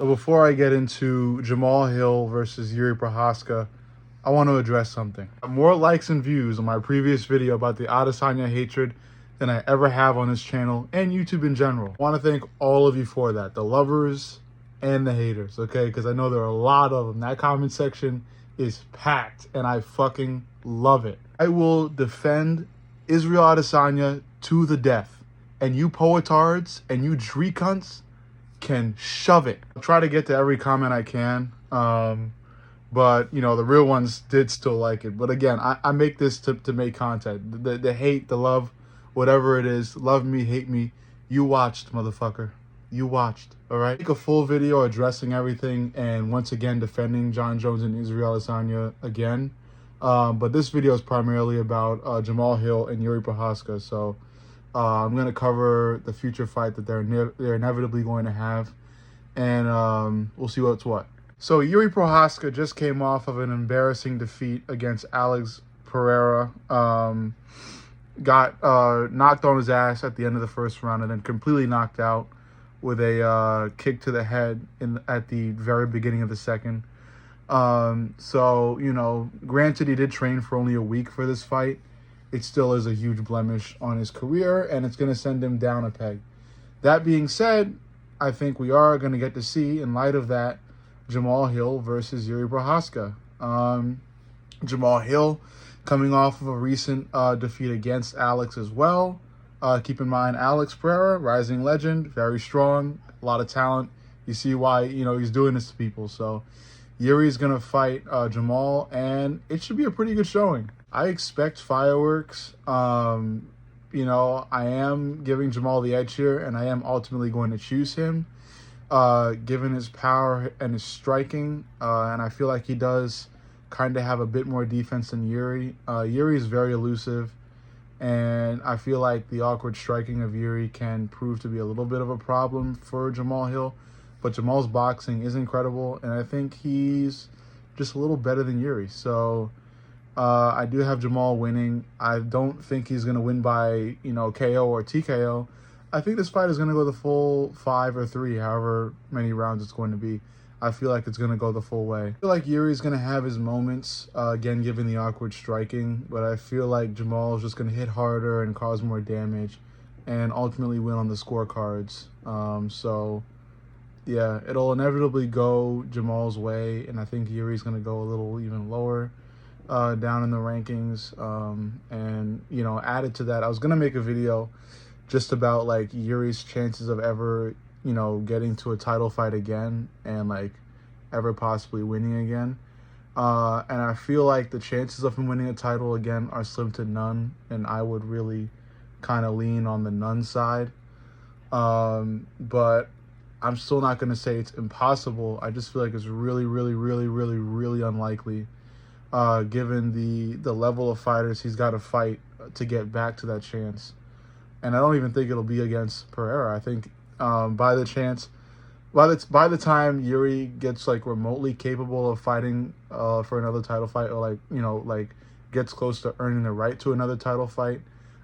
So before I get into Jamahal Hill versus Jiri Prochazka, I want to address something. More likes and views on my previous video about the Adesanya hatred than I ever have on this channel and YouTube in general. I want to thank all of you for that, the lovers and the haters, okay? Because I know there are a lot of them. That comment section is packed and I fucking love it. I will defend Israel Adesanya to the death. And you Poatards and you Jiri cunts can shove it. I'll try to get to every comment I can. But, you know, the real ones did still like it. But again, I make this to make content. The hate, the love, whatever it is, love me, hate me, you watched, motherfucker. You watched, all right? Make a full video addressing everything and once again defending Jon Jones and Israel Adesanya again. But this video is primarily about Jamahal Hill and Jiri Prochazka. So I'm going to cover the future fight that they're inevitably going to have. And we'll see what's what. So Jiri Prochazka just came off of an embarrassing defeat against Alex Pereira. Got knocked on his ass at the end of the first round and then completely knocked out with a kick to the head at the very beginning of the second. So, you know, granted he did train for only a week for this fight. It still is a huge blemish on his career and it's going to send him down a peg. That being said, I think we are going to get to see, in light of that, Jamahal Hill versus Jiri Prochazka. Jamahal Hill coming off of a recent defeat against Alex as well. Keep in mind, Alex Pereira, rising legend, very strong, a lot of talent. You see why, you know, he's doing this to people. So Jiri's going to fight Jamahal, and it should be a pretty good showing. I expect fireworks. You know, I am giving Jamahal the edge here, and I am ultimately going to choose him. Given his power and his striking, and I feel like he does kind of have a bit more defense than Jiri. Jiri is very elusive, and I feel like the awkward striking of Jiri can prove to be a little bit of a problem for Jamahal Hill, but Jamal's boxing is incredible, and I think he's just a little better than Jiri. So I do have Jamahal winning. I don't think he's going to win by, you know, KO or TKO. I think this fight is going to go the full 5 or 3, however many rounds it's going to be. I feel like it's going to go the full way. I feel like Jiri's going to have his moments, again, given the awkward striking, but I feel like Jamahal is just going to hit harder and cause more damage and ultimately win on the scorecards. So, yeah, it'll inevitably go Jamal's way, and I think Jiri's going to go a little even lower down in the rankings. And, you know, added to that, I was going to make a video just about like Jiri's chances of ever, you know, getting to a title fight again and like ever possibly winning again. And I feel like the chances of him winning a title again are slim to none, and I would really kind of lean on the none side. But I'm still not going to say it's impossible. I just feel like it's really, really, really, really, really unlikely, given the level of fighters he's got to fight to get back to that chance. And I don't even think it'll be against Pereira. I think by the time Jiri gets like remotely capable of fighting for another title fight, or like, you know, like gets close to earning the right to another title fight,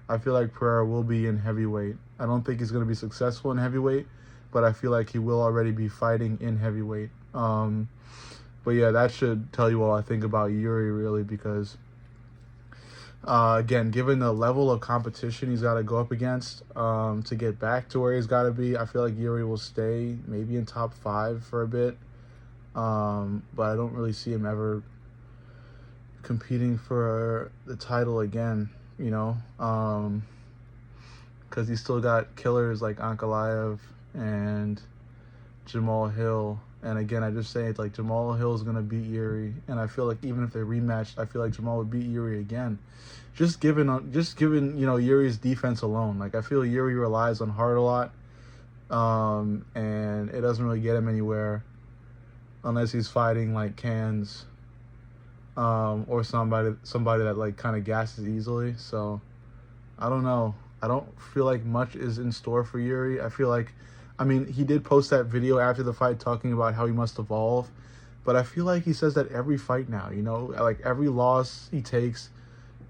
I feel like Pereira will be in heavyweight. I don't think he's going to be successful in heavyweight, but I feel like he will already be fighting in heavyweight. But yeah, that should tell you all I think about Jiri, really, because again, given the level of competition he's got to go up against to get back to where he's got to be, I feel like Jiri will stay maybe in top 5 for a bit. But I don't really see him ever competing for the title again, you know, because he's still got killers like Ankalaev and Jamahal Hill. And again, I just say it's like Jamahal Hill is going to beat Jiri, and I feel like even if they rematched, I feel like Jamahal would beat Jiri again. Just given you know, Yuri's defense alone. Like, I feel Jiri relies on heart a lot, and it doesn't really get him anywhere unless he's fighting like Cans or somebody that like kind of gasses easily. So I don't know. I don't feel like much is in store for Jiri. I feel like, I mean, he did post that video after the fight talking about how he must evolve, but I feel like he says that every fight now, you know, like every loss he takes,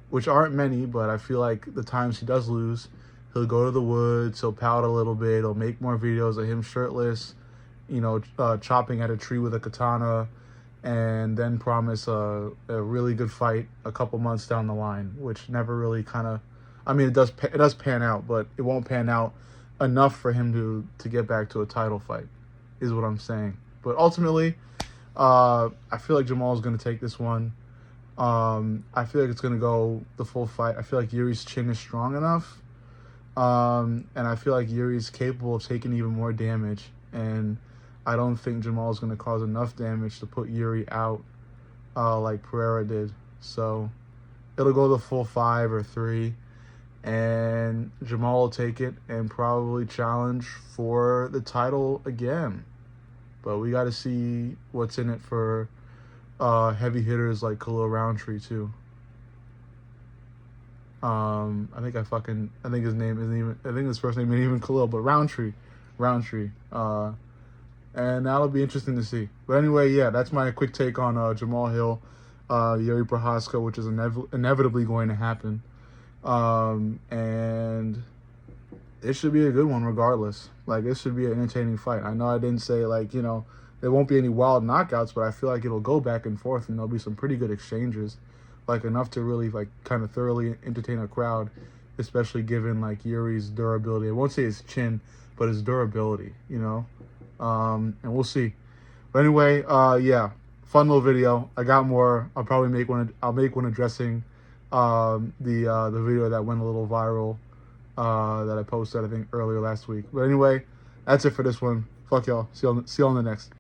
which aren't many, but I feel like the times he does lose, he'll go to the woods, he'll pout a little bit, he'll make more videos of him shirtless, chopping at a tree with a katana, and then promise a really good fight a couple months down the line, which never really kind of, I mean, it does pan out, but it won't pan out enough for him to get back to a title fight, is what I'm saying. But ultimately, I feel like Jamahal is going to take this one. I feel like it's going to go the full fight. I feel like Jiri's chin is strong enough. And I feel like Jiri's capable of taking even more damage. And I don't think Jamahal is going to cause enough damage to put Jiri out like Pereira did. So it'll go the full 5 or 3. And Jamahal will take it and probably challenge for the title again. But we got to see what's in it for heavy hitters like Khalil Roundtree too. I think his name isn't even, I think his first name isn't even Khalil, but Roundtree. And that'll be interesting to see. But anyway, yeah, that's my quick take on Jamahal Hill, Jiri Prochazka, which is inevitably going to happen. And it should be a good one regardless. Like, it should be an entertaining fight. I know I didn't say, like, there won't be any wild knockouts, but I feel like it'll go back and forth, and there'll be some pretty good exchanges, like enough to really, like, kind of thoroughly entertain a crowd, especially given, like, Jiri's durability. I won't say his chin, but his durability, and we'll see. But anyway, yeah, fun little video. I got more. I'll probably make one. I'll make one addressing the video that went a little viral that I posted, I think, earlier last week. But anyway, that's it for this one. Fuck y'all. See y'all on the next.